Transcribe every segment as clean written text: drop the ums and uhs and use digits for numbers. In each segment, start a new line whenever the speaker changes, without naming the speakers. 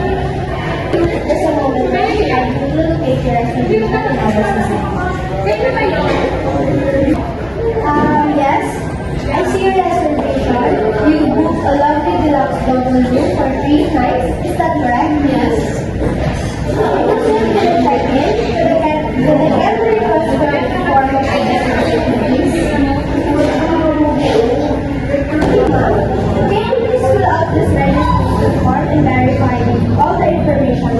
Just a moment, I will locate your reservation in our system. Yes, I see your reservation. You booked a lovely deluxe double room for 3 nights. Is that correct? Yes. Check-in. The gallery was first form of identification, please. Can you please fill out this registration form and verify all the information?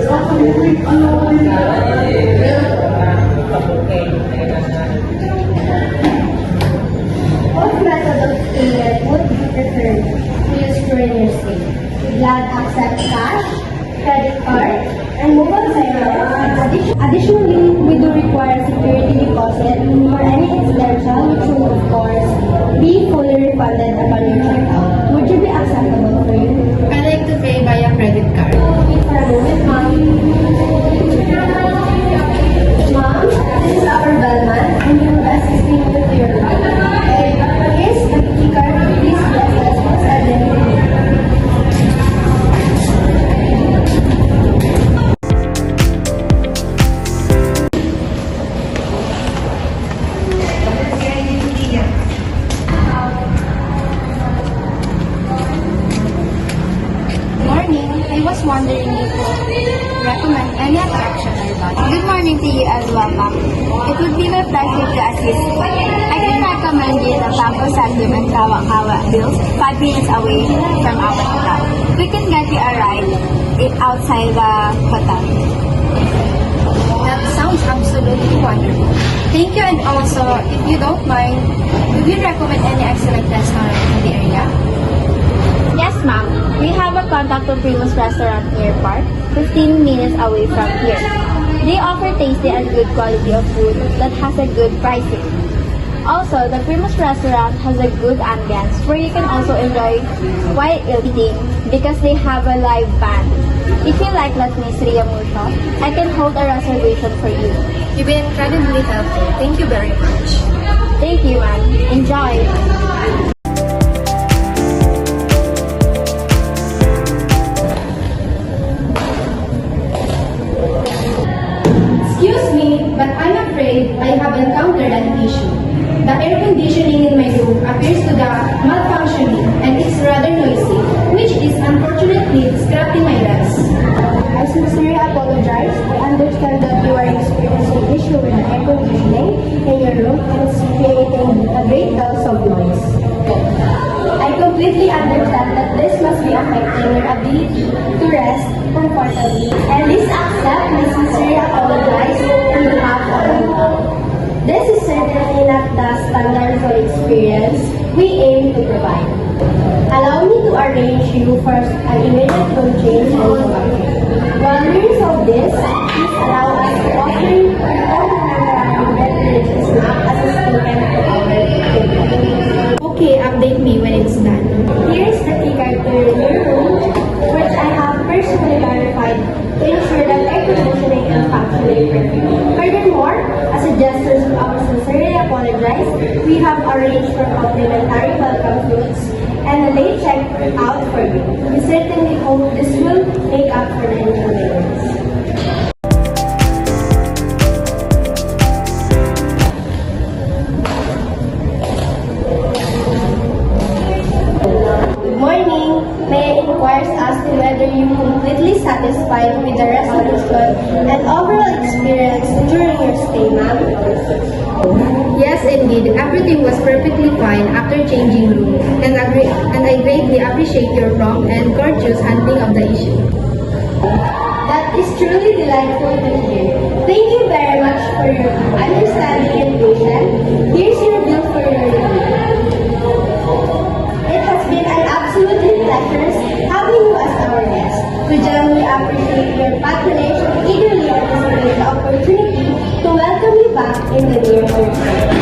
What method of payment would be preferred to use during your stay? Vlad accepts cash, credit card, and mobile payment. Additionally, we do require security deposit for any incidental, which will of course be fully refunded upon your checkout. Would you be acceptable for you?
I like to pay via credit card.
Wait for a moment, ma'am. Ma'am, this is our bellman, and we will assist you with your card. Here's the key card. Please bless us once and then
Morning. I was wondering if you recommend any attraction or not. Good morning to you as well, ma'am. It would be my pleasure to assist. I can recommend you the Tampo Sandum and Kawa Hills, 5 minutes away from our hotel. We can get you a ride outside the hotel. That sounds absolutely wonderful. Thank you, and also, if you don't mind, would you recommend any excellent restaurant in the area? Yes, ma'am. We have a contact to Primus Restaurant near Park, 15 minutes away from here. They offer tasty and good quality of food that has a good pricing. Also, the Primus Restaurant has a good ambience where you can also enjoy while eating because they have a live band. If you like Las Miseria Musho, I can hold a reservation for you. You've been incredibly helpful. Thank you very much. Thank you, ma'am. Enjoy!
Excuse me, but I'm afraid I have encountered an issue. The air conditioning in my room appears to be malfunctioning and it's rather noisy, which is unfortunately distracting my rest. I sincerely apologize. I understand that you are experiencing issue with the air conditioning in your room and it's creating a great deal of noise. I completely understand that this must be affecting your ability to rest comfortably, and please accept my sincere apologize on behalf of you. This is certainly not the standard for experience we aim to provide. Allow me to arrange you for an immediate room change and departure. While we resolve this, please allow us to offer you all the beverage snack as a token for our trip.
Okay, update me when it's done.
Here's the key card to your new room, which I have personally verified to ensure that air conditioning is functioning perfectly. Furthermore, as a gesture of our sincerely apologize, we have arranged for complimentary welcome foods and a late check-out for you. We certainly hope this will make up for the inconvenience. May I inquire as to whether you completely satisfied with the resolution and overall experience during your stay, ma'am?
Yes, indeed. Everything was perfectly fine after changing room, and I greatly appreciate your prompt and courteous handling of the issue.
That is truly delightful to hear. Thank you very much for your understanding and patience. Here's your bill for your review. It has been an absolute pleasure having you as our guest. We genuinely appreciate your patronage and eagerly anticipate the opportunity to welcome you back in the near future.